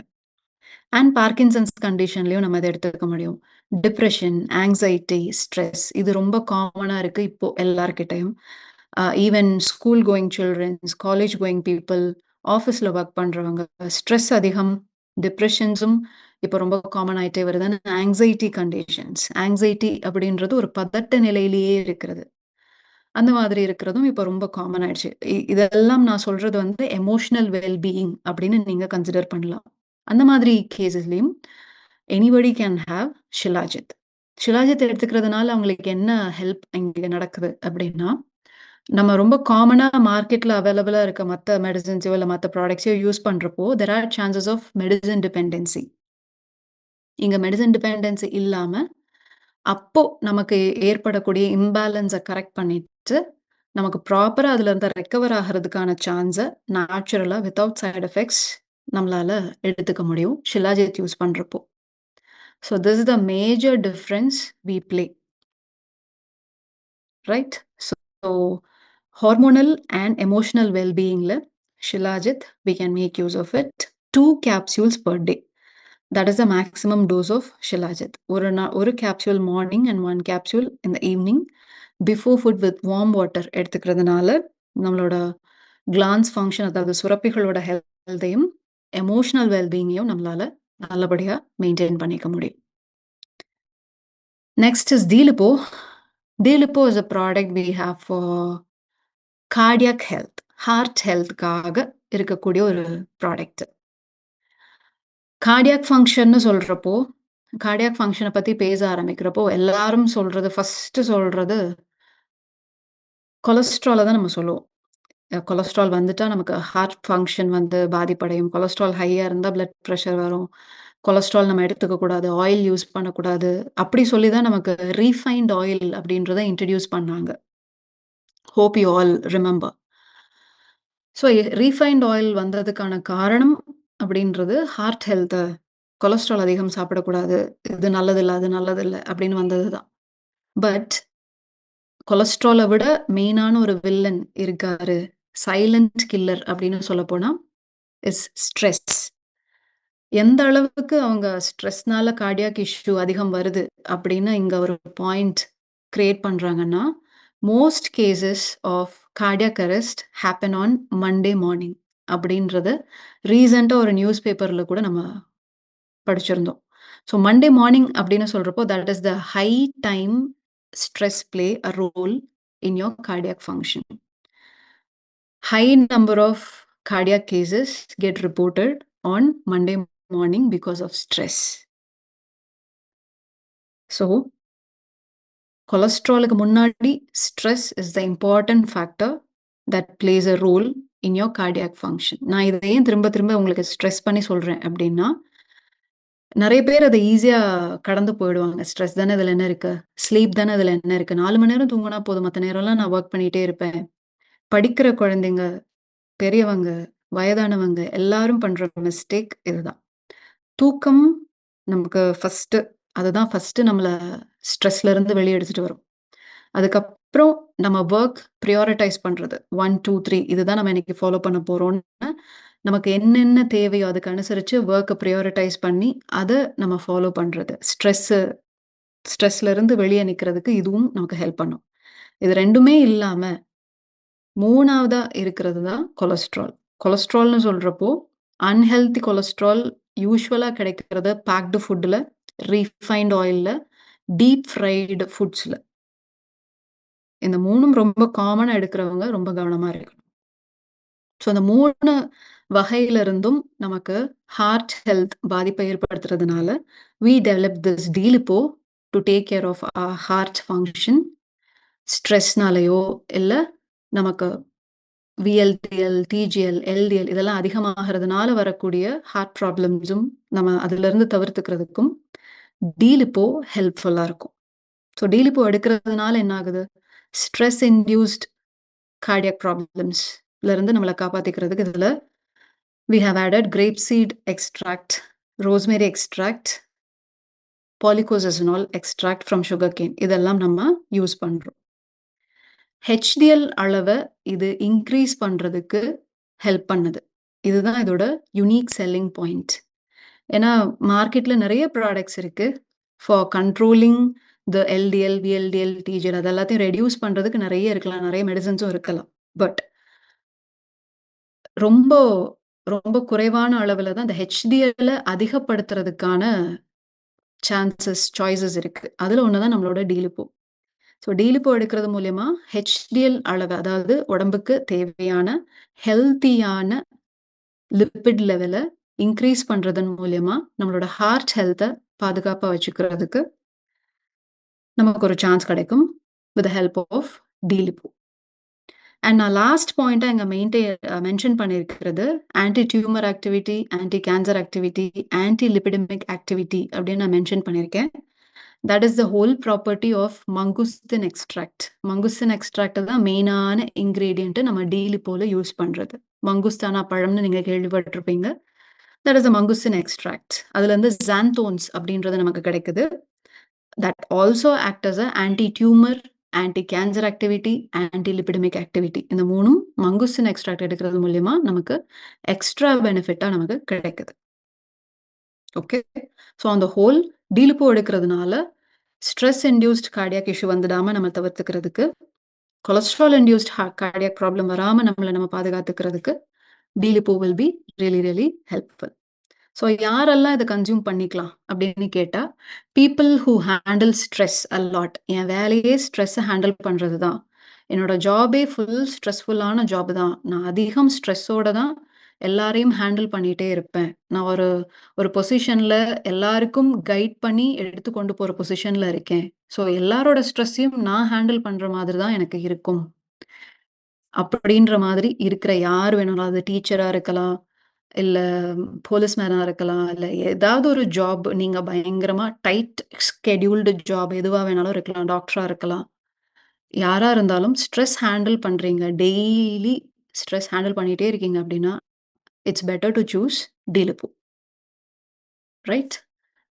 Speaker 1: அண்ட் பார்க்கின்சன்ஸ் கண்டிஷன்லயும் நம்ம அத எடுத்துக்க முடியும். டிப்ரஷன், ஆங்ஸைட்டி, ஸ்ட்ரெஸ் இது ரொம்ப காமனா இருக்கு இப்போ எல்லார்கிட்டயும். Even school going childrens, college going people, ஆஃபீஸ்ல வொர்க் பண்றவங்க, ஸ்ட்ரெஸ் அதிகம், டிப்ரஷன்ஸும் இப்போ ரொம்ப காமன் ஆயிட்டே வருது. Anxiety conditions. ஆங்ஸைட்டி அப்படின்றது ஒரு பதட்ட நிலையிலேயே இருக்கிறது. அந்த மாதிரி இருக்கிறதும் இப்போ ரொம்ப காமன் ஆயிடுச்சு. இதெல்லாம் நான் சொல்றது வந்து எமோஷனல் வெல் பீயிங் அப்படின்னு நீங்க கன்சிடர் பண்ணலாம். அந்த மாதிரி கேஸஸ்லயும் anybody can have shilajit. Shilajit எடுத்துக்கிறதுனால அவங்களுக்கு என்ன ஹெல்ப் இங்க நடக்குது அப்படின்னா, நம்ம ரொம்ப காமனா மார்க்கெட்ல அவைலபிளா இருக்க மத்த மெடிசின்ஸோ இல்ல மத்த ப்ராடக்ட்ஸையோ யூஸ் பண்றப்போ, there are chances of medicine dependency. இங்க மெடிசின் டிபெண்டன்சி இல்லாம, அப்போ நமக்கு ஏற்படக்கூடிய இம்பேலன்ஸ கரெக்ட் பண்ணிட்டு, நமக்கு ப்ராப்பரா அதுலருந்து ரெக்கவர் ஆகுறதுக்கான சான்ஸ நேச்சுரலா வித்தவுட் சைட் எஃபெக்ட்ஸ் நம்மளால எடுத்துக்க முடியும். ஷிலாஜித் யூஸ் பண்றப்போ. So this is the major difference we play. Right? So hormonal and emotional வெல்-பீயிங்ல shilajit we can make use of it 2 capsules per day. That is the maximum dose of Shilajit. ஒரு capsule morning and 1 capsule in the evening before food with warm water எடுத்துக்கிறதுனால நம்மளோட glands function அதாவது சுரப்பிகளோட ஹெல்த்தையும், emotional வெல்-பீயிங்கையும் நம்மளால நல்லபடியா maintain பண்ணிக்க முடியும். Next is D-Lipo. D-Lipo is a product we have for cardiac health. Heart ஹெல்த்க்காக இருக்கக்கூடிய ஒரு ப்ராடக்ட். கார்டியாக் ஃபங்ஷன்னு சொல்றப்போ, கார்டியாக் ஃபங்ஷன பத்தி பேச ஆரம்பிக்கிறப்போ, எல்லாரும் சொல்றது ஃபர்ஸ்ட்டு சொல்றது கொலஸ்ட்ரால தான் நம்ம சொல்லுவோம். கொலஸ்ட்ரால் வந்துட்டா நமக்கு ஹார்ட் ஃபங்ஷன் வந்து பாதிப்படையும். கொலஸ்ட்ரால் ஹையா இருந்தா பிளட் பிரஷர் வரும். கொலஸ்ட்ரால் நம்ம எடுத்துக்க கூடாது. ஆயில் யூஸ் பண்ணக்கூடாது. அப்படி சொல்லி தான் நமக்கு ரீஃபைன்ட் ஆயில் அப்படின்றத இன்ட்ரோடியூஸ் பண்ணாங்க. Hope you all remember. So refined oil வந்ததுக்கான காரணம் அப்படின்றது ஹார்ட் ஹெல்த்த கொலஸ்ட்ரால் அதிகம் சாப்பிடக்கூடாது. இது நல்லதில்ல, அது நல்லதில்ல அப்படின்னு வந்தது தான். பட் கொலஸ்ட்ரால விட மெயினான ஒரு வில்லன் இருக்காரு. சைலன்ட் கில்லர் அப்படின்னு சொல்லப்போனா இஸ் ஸ்ட்ரெஸ். எந்த அளவுக்கு அவங்க ஸ்ட்ரெஸ்னால கார்டியாக் இஷ்யூ அதிகம் வருது அப்படின்னு இங்க ஒரு பாயிண்ட் கிரியேட் பண்றாங்கன்னா, most cases of cardiac arrest happen on Monday morning அப்படின்றத ரீசென்ட்டா ஒரு நியூஸ் பேப்பர்ல கூட நம்ம படிச்சிருந்தோம். ஸோ மண்டே மார்னிங் அப்படின்னு சொல்றப்போ, that is the high time stress play a role in your cardiac function. High number of cardiac cases get reported on Monday morning because of stress. So, கொலஸ்ட்ராலுக்கு முன்னாடி stress is the important factor that plays a role in your cardiac function. நான் இதை ஏன் திரும்ப திரும்ப உங்களுக்கு stress பண்ணி சொல்றேன் அப்படின்னா, நெறைய பேர் அத ஈஸியா கடந்து போயிடுவாங்க. ஸ்ட்ரெஸ் தானே இதுல என்ன இருக்கு? ஸ்லீப் தானே இதுல என்ன இருக்கு? 4 மணி நேரம் தூங்குனா போதும். மத்த நேரம்லாம் நான் வொர்க் பண்ணிட்டே இருப்பேன். படிக்கிற குழந்தைங்க, பெரியவங்க, வயதானவங்க எல்லாரும் பண்ற மிஸ்டேக் இதுதான். தூக்கம் நமக்கு ஃபர்ஸ்ட்டு அதுதான் ஃபர்ஸ்ட்டு நம்மள ஸ்ட்ரெஸ்ல இருந்து வெளிய எடுத்துட்டு வரும். அதுக்கப்புறம் நம்ம வொர்க் பிரையாரிடைஸ் பண்றது. 1, 2, 3 இதுதான் நம்ம இன்னைக்கு ஃபாலோ பண்ண போறோம்னு, நமக்கு என்னென்ன தேவையோ அதுக்கு அனுசரிச்சு வொர்க்க பிரையாரிடைஸ் பண்ணி, அத நம்ம ஃபாலோ பண்றது. ஸ்ட்ரெஸ்ல இருந்து வெளிய நிக்கிறதுக்கு இதுவும் நமக்கு ஹெல்ப் பண்ணும். இது 2மே இல்லாம 3வதா இருக்கிறது தான் கொலஸ்ட்ரால். கொலஸ்ட்ரால்னு சொல்றப்போ, அன்ஹெல்தி கொலஸ்ட்ரால் யூசுவலா கிடைக்கிறது பேக்டு ஃபுட்ல, ரீஃபைன்ட் ஆயில்ல, டீப் ஃப்ரைடு ஃபுட்ஸ்ல. இந்த 3ம் ரொம்ப காமனா எடுக்கிறவங்க ரொம்ப கவனமா இருக்கணும். ஸோ அந்த 3 வகையில இருந்தும் நமக்கு ஹார்ட் ஹெல்த் பாதிப்பை ஏற்படுத்துறதுனால, we develop this D-Lipo to take care of our heart function. ஸ்ட்ரெஸ்னாலயோ, இல்ல நமக்கு VLDL, TGL, LDL இதெல்லாம் அதிகமாகறதுனால வரக்கூடிய ஹார்ட் ப்ராப்ளம்ஸும் நம்ம அதிலிருந்து தவிர்த்துக்கிறதுக்கும் D-Lipo ஹெல்ப்ஃபுல்லா இருக்கும். ஸோ டீலிப்போ எடுக்கிறதுனால என்ன ஆகுது? ஸ்ட்ரெஸ் இன்டியூஸ்ட் கார்டியாக் ப்ராப்ளம்ஸ்ல இருந்து நம்மள காப்பாத்திக்கிறதுக்கு இதுல we have added grape seed extract, rosemary extract, policosanol extract from sugar cane இதெல்லாம் நம்ம யூஸ் பண்றோம். ஹெச்டிஎல் அளவ இது இன்கிரீஸ் பண்றதுக்கு ஹெல்ப் பண்ணுது. இதுதான் இதோட யூனிக் செல்லிங் பாயிண்ட். ஏன்னா, மார்க்கெட்ல நெறைய ப்ராடக்ட்ஸ் இருக்கு. For controlling the LDL, VLDL, TGL அது எல்லாத்தையும் ரெடியூஸ் பண்றதுக்கு நெறைய இருக்கலாம். நெறைய மெடிசின்ஸும் இருக்கலாம். பட் ரொம்ப ரொம்ப குறைவான அளவுல தான் இந்த ஹெச்டிஎல்ல அதிகப்படுத்துறதுக்கான சாய்ஸஸ் இருக்கு. அதுல ஒண்ணு தான் நம்மளோட டீலிப்போ. ஸோ டீலிப்போ எடுக்கிறது மூலியமா ஹெச்டிஎல் அளவு அதாவது உடம்புக்கு தேவையான ஹெல்த்தியான லிபிட் லெவல இன்கிரீஸ் பண்றதன் மூலியமா நம்மளோட ஹார்ட் ஹெல்த்த பாதுகாப்பா வச்சுக்கிறதுக்கு நமக்கு ஒரு சான்ஸ் கிடைக்கும். With the help of D Lipo. And நான் லாஸ்ட் பாயிண்ட்டா இங்க மென்ஷன் பண்ணியிருக்கிறது, anti tumour activity, anti cancer activity, anti lipidemic activity அப்படின்னு நான் மென்ஷன் பண்ணியிருக்கேன். That is the whole property of mangosteen extract. Mangosteen extract தான் மெயினான இன்கிரீடியன்ட் நம்ம டீலிப்போல யூஸ் பண்றது. மங்குஸ்தானா பழம்னு நீங்க கேள்விப்பட்டிருப்பீங்க. That is a mangosteen extract. அதுலேருந்து ஜான்தோன்ஸ் அப்படின்றது நமக்கு கிடைக்குது. That also act as a anti tumour, anti cancer activity, anti lipidemic activity. இந்த 3ம் மங்குஸ்டின் எக்ஸ்ட்ராக்ட் எடுக்கிறது மூலியமா நமக்கு எக்ஸ்ட்ரா பெனிஃபிட்டா நமக்கு கிடைக்குது. Okay. So on the whole D Lipo எடுக்கிறதுனால ஸ்ட்ரெஸ் இன்டியூஸ்ட் கார்டியாக் இஷ்யூ வந்துடாம நம்ம தவிர்த்துக்கிறதுக்கு, கொலஸ்ட்ரால் இன்டியூஸ்ட் கார்டியாக் ப்ராப்ளம் வராம நம்மள நம்ம பாதுகாத்துக்கிறதுக்கு D Lipo will be really really helpful. So யாரெல்லாம் இத கன்சியூம் பண்ணிக்கலாம் அப்படின்னு கேட்டா, people who handle stress a lot. என் வேலையே ஸ்ட்ரெஸ்ஸ ஹேண்டில் பண்றது தான். என்னோட ஜாபே ஃபுல் ஸ்ட்ரெஸ்ஃபுல்லான ஜாப் தான். நான் அதிகம் ஸ்ட்ரெஸ்ஸோட தான் எல்லாரையும் ஹேண்டில் பண்ணிட்டே இருப்பேன். நான் ஒரு ஒரு பொசிஷன்ல எல்லாருக்கும் கைட் பண்ணி எடுத்து கொண்டு போற பொசிஷன்ல இருக்கேன். ஸோ எல்லாரோட ஸ்ட்ரெஸ்ஸையும் நான் ஹேண்டில் பண்ற மாதிரி தான் எனக்கு இருக்கும். அப்படின்ற மாதிரி இருக்கிற யார் வேணாலும் அது டீச்சரா இருக்கலாம், இல்ல போலீஸ்மேனா இருக்கலாம், இல்ல ஏதாவது ஒரு ஜாப் நீங்க பயங்கரமா டைட் ஸ்கெட்யூல்டு ஜாப் எதுவா வேணாலும் இருக்கலாம். டாக்டரா இருக்கலாம். யாரா இருந்தாலும் ஸ்ட்ரெஸ் ஹேண்டில் பண்றீங்க. டெய்லி ஸ்ட்ரெஸ் ஹேண்டில் பண்ணிட்டே இருக்கீங்க அப்படின்னா, it's better to choose D Lipo. Right?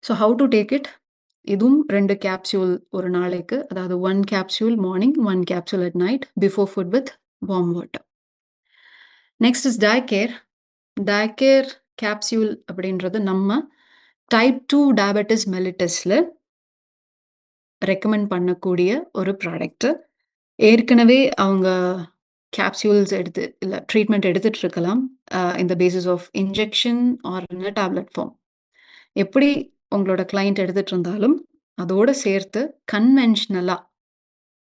Speaker 1: So how to take it? இதுவும் 2 கேப்சூல் ஒரு நாளைக்கு. அதாவது 1 capsule morning, 1 capsule at night before food with warm water. Next is Diacare. Diacare capsule அப்படின்றது நம்ம டைப் 2 டயபெட்டிஸ் மெலிட்டஸ்ல ரெக்கமெண்ட் பண்ணக்கூடிய ஒரு ப்ராடக்ட். ஏற்கனவே அவங்க கேப்சூல்ஸ் எடுத்து இல்ல ட்ரீட்மெண்ட் எடுத்துட்டு இருக்கலாம். In the basis of injection or in a tablet form. எப்படி உங்களோட கிளையண்ட் எடுத்துட்டு இருந்தாலும், அதோட சேர்த்து கன்வென்ஷனலா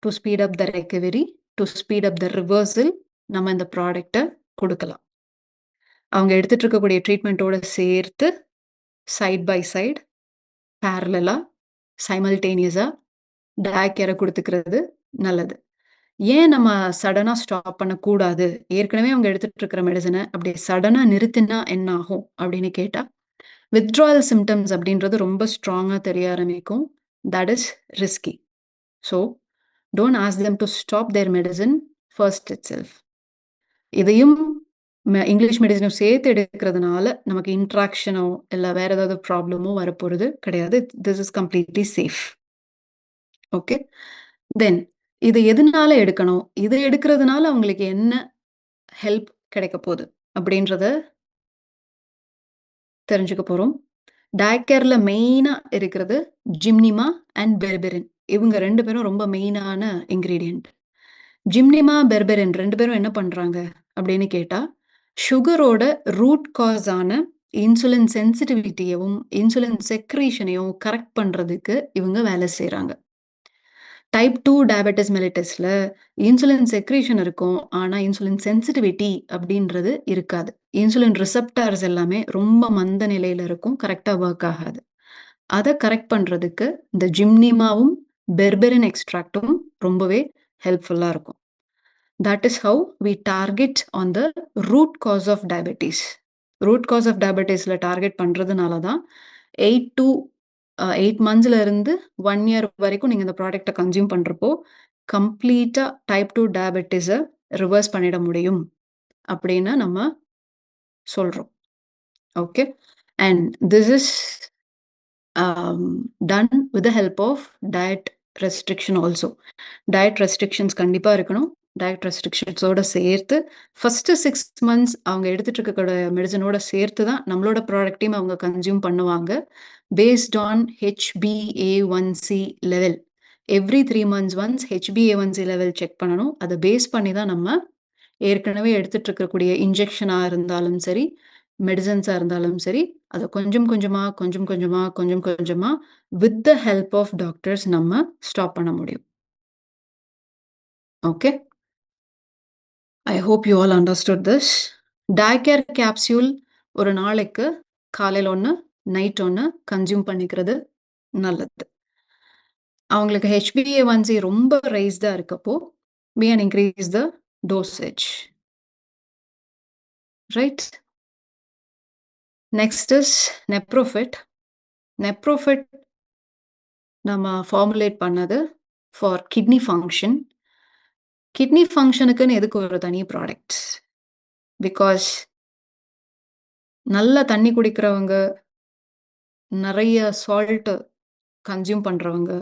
Speaker 1: to speed up the recovery, to speed up the reversal நம்ம இந்த ப்ராடக்ட்ட குடுக்கலாம். அவங்க எடுத்துட்டு இருக்கக்கூடிய ட்ரீட்மெண்ட்டோட சேர்த்து சைட் பை சைட், பேரலலா, சைமல்டேனியஸா டயகேர குடுத்துக்கிறது நல்லது. ஏன் நம்ம சடனா ஸ்டாப் பண்ணக்கூடாது? ஏற்கனவே அவங்க எடுத்துட்டு இருக்கிற மெடிசின அப்படி சடனா நிறுத்தினா என்ன ஆகும்? அப்படின்னு கேட்டா, வித்ட்ராயல் சிம்ப்டம்ஸ் அப்படின்றது ரொம்ப ஸ்ட்ராங்கா தெரிய ஆரம்பிக்கும். That is risky. So, don't ask them to stop their medicine first itself. இதையும் இங்கிலீஷ் மெடிசினும் சேர்த்து எடுக்கிறதுனால நமக்கு இன்ட்ராக்ஷனோ, இல்ல வேற ஏதாவது ப்ராப்ளமோ வரப்போறது கிடையாது. This is completely safe. Okay. Then இது எதனால எடுக்கணும்? இது எடுக்கிறதுனால அவங்களுக்கு என்ன ஹெல்ப் கிடைக்க போது? அப்படின்றத தெரிஞ்சுக்க போறோம். டயகேர்ல மெயினா இருக்கிறது ஜிம்னிமா அண்ட் பெர்பெரின். இவங்க 2 பேரும் ரொம்ப மெயினான இன்கிரீடியன்ட். ஜிம்னிமா, பெர்பெரின் 2 பேரும் என்ன பண்றாங்க அப்படின்னு கேட்டா, சுகரோட ரூட் காஸ் ஆன இன்சுலின் சென்சிட்டிவிட்டியவும், இன்சுலின் செக்ரீஷனையும் கரெக்ட் பண்றதுக்கு இவங்க வேலை செய்றாங்க. டைப் 2 டயபெட்டிஸ் மெலிட்டஸ்ல இன்சுலின் செக்ரீஷன் இருக்கும். ஆனா, இன்சுலின் சென்சிட்டிவிட்டி அப்படின்றது இருக்காது. இன்சுலின் ரிசெப்டார்ஸ் எல்லாமே ரொம்ப மந்த நிலையில இருக்கும். கரெக்ட்டா வொர்க் ஆகாது. அத கரெக்ட் பண்றதுக்கு இந்த ஜிம்னிமாவும், பெர்பெரின் எக்ஸ்ட்ராக்டும் ரொம்பவே ஹெல்ப்ஃபுல்லா இருக்கும். That is how we target on the root cause of diabetes. Root cause of டயபெட்டிஸ்ல டார்கெட் பண்றதுனால தான் 8 to 8 மந்த்ஸ்ல இருந்து 1 இயர் வரைக்கும் நீங்க இந்த ப்ராடக்ட்ட கன்சியூம் பண்றப்போ, கம்ப்ளீட்டா டைப் 2 டயபெட்டிஸ ரிவர்ஸ் பண்ணிட முடியும். அப்படின்னு நம்ம சொல்றோம். Okay. And this is done with the help of diet restriction also. Diet restrictions கண்டிப்பா இருக்கணும். டயட் ரெஸ்ட்ரிக்ஷன்ஸோட சேர்த்து ஃபர்ஸ்ட் 6 மந்த்ஸ் அவங்க எடுத்துட்டு இருக்கக்கூடிய மெடிசினோட சேர்த்து தான் நம்மளோட ப்ராடக்ட்டையும் அவங்க கன்சியூம் பண்ணுவாங்க. Based on HbA1c level. Every 3 months once HbA1c level check பண்ணணும். அத பேஸ் பண்ணி தான் நம்ம ஏற்கனவே எடுத்துட்டு இருக்கக்கூடிய இன்ஜெக்ஷனா இருந்தாலும் சரி, மெடிசின்ஸா இருந்தாலும் சரி, அத கொஞ்சம் கொஞ்சமா, கொஞ்சம் கொஞ்சமா, கொஞ்சம் கொஞ்சமா with the help of doctors நம்ம ஸ்டாப் பண்ண முடியும். Okay. I hope you all understood this. Diacare capsule ஒரு நாளைக்கு காலையில 1, நைட் 1 கன்சியூம் பண்ணிக்கிறது நல்லது. அவங்களுக்கு HbA1c ரொம்ப ரைஸ்டா இருக்கப்போ, we can increase the dosage. Right? Next is Neprofit. Neprofit நம்ம ஃபார்முலேட் பண்ணது ஃபார் கிட்னி ஃபங்ஷன். கிட்னி ஃபங்ஷனுக்குன்னு எதுக்கு ஒரு தனி ப்ராடக்ட்? பிகாஸ் நல்லா தண்ணி குடிக்கிறவங்க, நெறைய சால்ட் கன்சியூம் பண்றவங்க,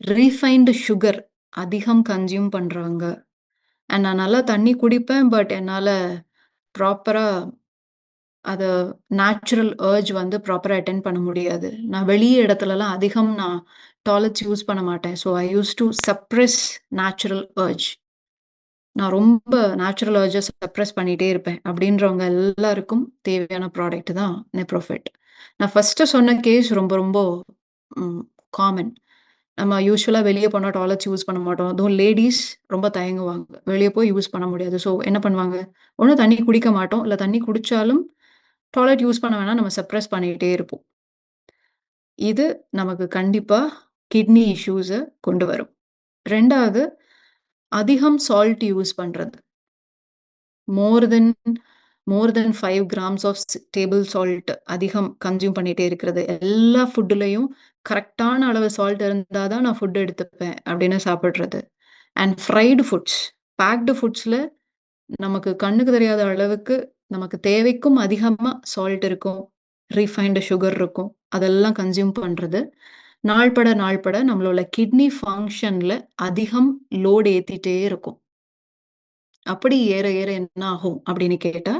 Speaker 1: ரீஃபைன்டு சுகர் அதிகம் கன்சியூம் பண்றவங்க, அண்ட் நான் நல்லா தண்ணி குடிப்பேன். பட் என்னால ப்ராப்பரா அத நேச்சுரல் அர்ஜ் வந்து ப்ராப்பரா அட்டெண்ட் பண்ண முடியாது. நான் வெளிய இடத்துலலாம் அதிகம் நான் டாய்லெட்ஸ் யூஸ் பண்ண மாட்டேன். So I used to suppress natural urge. நான் ரொம்ப நேச்சுரல் அர்ஜ சப்ரஸ் பண்ணிட்டே இருப்பேன். அப்படின்றவங்க எல்லாருக்கும் தேவையான ப்ராடக்ட் தான் நெப்ரோஃபிட். நான் ஃபர்ஸ்ட்டு சொன்ன கேஸ் ரொம்ப ரொம்ப ம் காமன். நம்ம யூசுவலா வெளிய போனா டாய்லெட்ஸ் யூஸ் பண்ண மாட்டோம். அதுவும் லேடீஸ் ரொம்ப தயங்குவாங்க. வெளிய போய் யூஸ் பண்ண முடியாது. ஸோ என்ன பண்ணுவாங்க? ஒண்ணு தண்ணி குடிக்க மாட்டோம். இல்ல தண்ணி குடிச்சாலும் டாய்லெட் யூஸ் பண்ண வேணாம். நம்ம சப்ரஸ் பண்ணிட்டே இருப்போம். இது நமக்கு கண்டிப்பா கிட்னி இஷ்யூஸ கொண்டு வரும். 2வது அதிகம் சால்ட் யூஸ் பண்றது. மோர் தென் மோர் தென் 5 கிராம்ஸ் ஆஃப் டேபிள் சால்ட் அதிகம் கன்சியூம் பண்ணிட்டே இருக்கிறது. எல்லா ஃபுட்லயும் கரெக்ட்டான அளவு சால்ட் இருந்தா தான் நான் ஃபுட் எடுத்துப்பேன் அப்படின்னு சாப்பிடுறது. அண்ட் ஃப்ரைடு ஃபுட்ஸ், பேக்டு ஃபுட்ஸ்ல நமக்கு கண்ணுக்கு தெரியாத அளவுக்கு நமக்கு தேவைக்கும் அதிகமா சால்ட் இருக்கும். ரீஃபைன்டு சுகர் இருக்கும். அதெல்லாம் கன்சியூம் பண்றது. நாள்பட நாள்பட நம்மளோட கிட்னி ஃபங்ஷன்ல அதிகம் லோட் ஏத்திட்டே இருக்கும். அப்படி ஏற ஏற என்ன ஆகும் அப்படின்னு கேட்டா,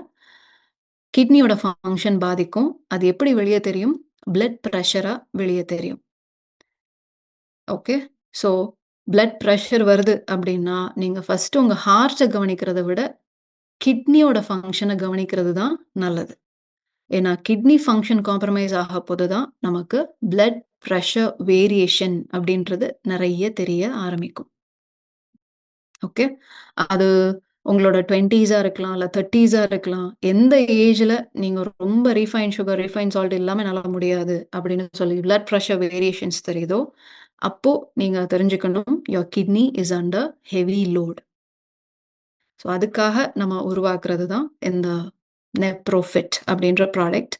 Speaker 1: கிட்னியோட ஃபங்ஷன் பாதிக்கும். அது எப்படி வெளிய தெரியும்? பிளட் பிரஷரா வெளிய தெரியும். ஓகே. ஸோ பிளட் பிரஷர் வருது அப்படின்னா, நீங்க ஃபர்ஸ்ட்டு உங்க ஹார்ட்ட கவனிக்கிறத விட, கிட்னியோட ஃபங்ஷன கவனிக்கிறது தான் நல்லது. ஏன்னா கிட்னி ஃபங்ஷன் காம்ப்ரமைஸ் ஆகப்போது தான் நமக்கு பிளட் பிரஷர் வேரியேஷன் அப்படின்றது நெறைய தெரிய ஆரம்பிக்கும். ஓகே. அது உங்களோட 20ஸா இருக்கலாம், இல்ல 30ஸா இருக்கலாம். எந்த ஏஜ்ல நீங்க ரொம்ப ரீஃபைன்ட் சுகர், ரீஃபைன்ட் சால்ட் இல்லாம என்னால முடியாது அப்படின்னு சொல்லி பிளட் பிரஷர் வேரியேஷன்ஸ் தெரியுதோ, அப்போ நீங்க தெரிஞ்சுக்கணும், your kidney is under heavy load. So அதுக்காக நம்ம உருவாக்குறது தான் இந்த நெப்ரோஃபிட் அப்படின்ற ப்ராடக்ட்.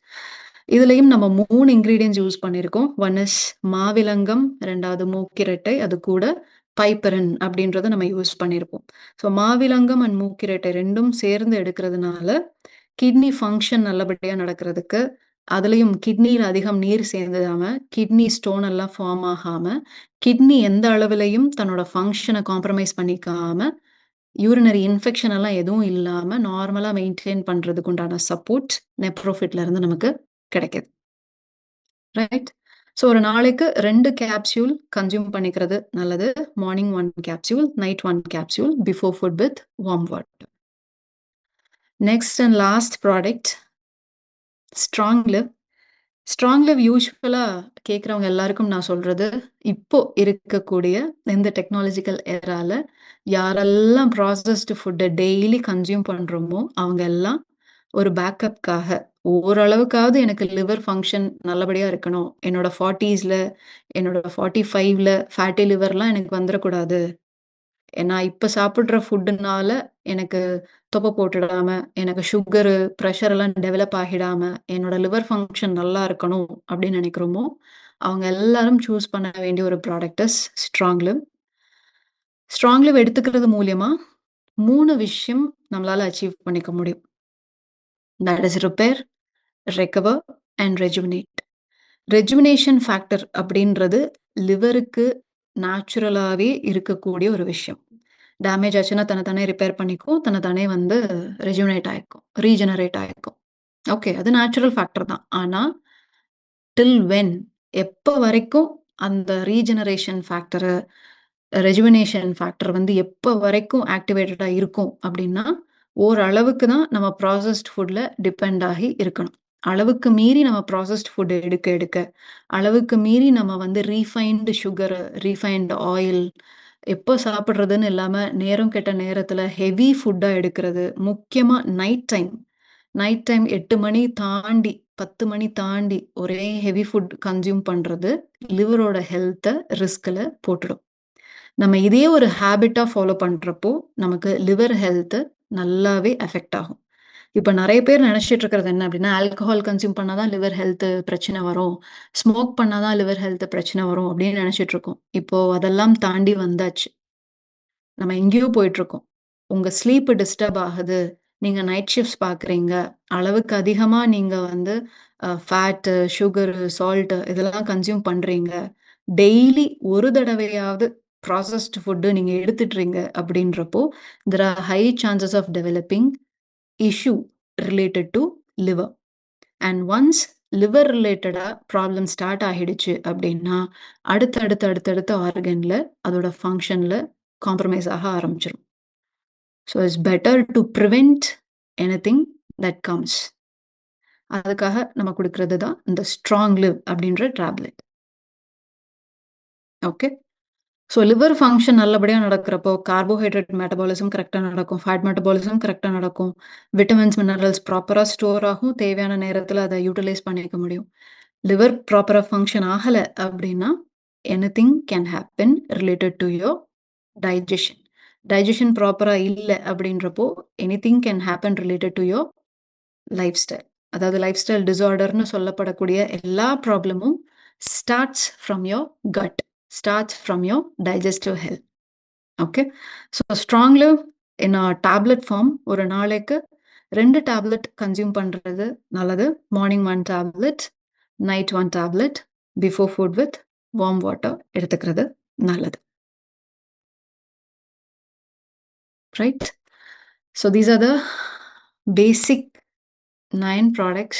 Speaker 1: இதுலயும் நம்ம 3 இன்கிரீடியன்ட்ஸ் யூஸ் பண்ணியிருக்கோம். ஒன் இஸ் மாவிலங்கம், 2வது மூக்கிரட்டை, அது கூட பைப்பரின் அப்படின்றத நம்ம யூஸ் பண்ணியிருப்போம். ஸோ மாவிலங்கம் அண்ட் மூக்கிரட்டை 2ம் சேர்ந்து எடுக்கிறதுனால, கிட்னி ஃபங்ஷன் நல்லபடியா நடக்கிறதுக்கு, அதுலயும் கிட்னில அதிகம் நீர் சேர்ந்துடாம, கிட்னி ஸ்டோன் எல்லாம் ஃபார்ம் ஆகாம, கிட்னி எந்த அளவிலயும் தன்னோட ஃபங்ஷன காம்ப்ரமைஸ் பண்ணிக்காம, யூரினரி இன்ஃபெக்ஷன் எல்லாம் எதுவும் இல்லாம நார்மலா மெயின்டெயின் பண்றதுக்கு உண்டான சப்போர்ட் நெப்ரோஃபிட்ல இருந்து நமக்கு கிடைக்குது. ரைட்? ஸோ ஒரு நாளைக்கு 2 கேப்சூல் கன்சியூம் பண்ணிக்கிறது நல்லது. Morning 1 capsule, night 1 capsule before food with warm water. Next and last product Strong Liv. Strong Liv யூசுவலா கேட்கிறவங்க எல்லாருக்கும் நான் சொல்றது, இப்போ இருக்கக்கூடிய இந்த டெக்னாலஜிக்கல் எரால யாரெல்லாம் ப்ராசஸ்டு ஃபுட்ட டெய்லி கன்சியூம் பண்றோமோ, அவங்க எல்லாம் ஒரு பேக்கப்காக ஓரளவுக்காவது எனக்கு லிவர் ஃபங்ஷன் நல்லபடியா இருக்கணும். என்னோட 40ஸ்ல, என்னோட 45ல ஃபேட்டி லிவர்லாம் எனக்கு வந்துறக்கூடாது. நான் இப்ப சாப்பிடுற ஃபுட்டுனால எனக்கு தொப்பை போட்டுடாம, எனக்கு சுகரு, பிரஷர் எல்லாம் டெவலப் ஆகிடாம, என்னோட லிவர் ஃபங்ஷன் நல்லா இருக்கணும் அப்படின்னு நினைக்கிறோமோ, அவங்க எல்லாரும் சூஸ் பண்ண வேண்டிய ஒரு product is strong Liv. Strong live எடுத்துக்கிறது மூலியமா 3 விஷயம் நம்மளால அச்சீவ் பண்ணிக்க முடியும். That is repair, recover and rejuvenate. Rejuvenation factor அப்படின்றது லிவருக்கு நேச்சுரலாவே இருக்கக்கூடிய ஒரு விஷயம். டேமேஜ் ஆச்சுன்னா தன்ன தானே ரிப்பேர் பண்ணிக்கும். தன்ன தானே வந்து ரெஜுவினேட் ஆயிக்கும். ரீஜெனரேட் ஆயிக்கும். ஓகே. அது நேச்சுரல் ஃபேக்டர் தான். ஆனா, டில் வென் எப்ப வரைக்கும் அந்த ரீஜெனரேஷன் ஃபேக்டரு, ரெஜுவினேஷன் ஃபேக்டர் வந்து எப்ப வரைக்கும் ஆக்டிவேட்டடா இருக்கும் அப்டின்னா, ஓரளவுக்கு தான் நம்ம ப்ராசஸ்ட் ஃபுட்ல டிபெண்ட் ஆகி இருக்கணும். அளவுக்கு மீறி நம்ம ப்ராசஸ்ட் ஃபுட் எடுக்க எடுக்க, அளவுக்கு மீறி நம்ம வந்து ரீஃபைன்டு சுகரு, ரீஃபைன்டு ஆயில் எப்போ சாப்பிடுறதுன்னு இல்லாம, நேரம் கெட்ட நேரத்துல ஹெவி ஃபுட்டா எடுக்கிறது, முக்கியமா நைட் டைம் 8 மணி தாண்டி, 10 மணி தாண்டி ஒரே ஹெவி ஃபுட் கன்சியூம் பண்றது, லிவரோட ஹெல்த்த ரிஸ்க்ல போட்டுடும். நம்ம இதே ஒரு ஹேபிட்டா ஃபாலோ பண்றப்போ, நமக்கு லிவர் ஹெல்த் நல்லாவே அஃபெக்ட் ஆகும். இப்ப நெறைய பேர் நெனச்சுட்டு இருக்கிறது என்ன அப்டின்னா, ஆல்கஹால் கன்சியூம் பண்ணா தான் லிவர் ஹெல்த் பிரச்சனை வரும். ஸ்மோக் பண்ணா தான் லிவர் ஹெல்த் பிரச்சனை வரும் அப்டின்னு நெனச்சுட்டு இருக்கோம். இப்போ அதெல்லாம் தாண்டி வந்தாச்சு. நம்ம எங்கேயோ போயிட்டுருக்கோம். உங்க ஸ்லீப் டிஸ்டர்ப் ஆகுது. நீங்க நைட் ஷிஃப்ட்ஸ் பார்க்குறீங்க. அளவுக்கு அதிகமா நீங்க வந்து ஃபேட்டு, சுகரு, சால்ட்டு இதெல்லாம் கன்சியூம் பண்றீங்க. டெய்லி ஒரு தடவையாவது ப்ராசஸ்டு ஃபுட்டு நீங்க எடுத்துட்றீங்க அப்படின்றப்போ, there are high chances of developing issue related to liver. And once liver ரிலேட்டடா ப்ராப்ளம் ஸ்டார்ட் ஆகிடுச்சு அப்படின்னா, அடுத்தடுத்த ஆர்கன்ல அதோட ஃபங்ஷன்ல காம்ப்ரமைஸ் ஆக ஆரம்பிச்சுரும். So it's better to prevent anything that comes. அதுக்காக நம்ம குடுக்கிறது தான் இந்த ஸ்ட்ராங் லிவ் அப்படின்ற tablet. Okay. So liver function நல்லபடியா நடக்கிறப்போ, கார்போஹைட்ரேட் மெட்டபாலிசம் கரெக்ட்டா நடக்கும். ஃபேட் மெட்டபாலிசம் கரெக்ட்டா நடக்கும். விட்டமின்ஸ், மினரல்ஸ் ப்ராப்பரா ஸ்டோர் ஆகும். தேவையான நேரத்தில அத யூட்டிலைஸ் பண்ணிக்க முடியும். லிவர் ப்ராப்பரா ஃபங்ஷன் ஆகல அப்படின்னா, anything can happen related to your digestion. Digestion ப்ராப்பரா இல்ல அப்படின்றப்போ, anything can happen related to your life style. அதாவது லைஃப் ஸ்டைல் டிஸார்டர்ன்னு சொல்லப்படக்கூடிய எல்லா ப்ராப்ளமும் starts from your gut. Starts from your digestive health. Okay. So Strong Liv in tablet form ஒரு நாளைக்கு 2 டேப்லெட் கன்சியூம் பண்றது நல்லது. Morning 1 tablet, night 1 tablet, before food with warm water எடுத்துக்கிறது நல்லது. Right? So these are the basic 9 products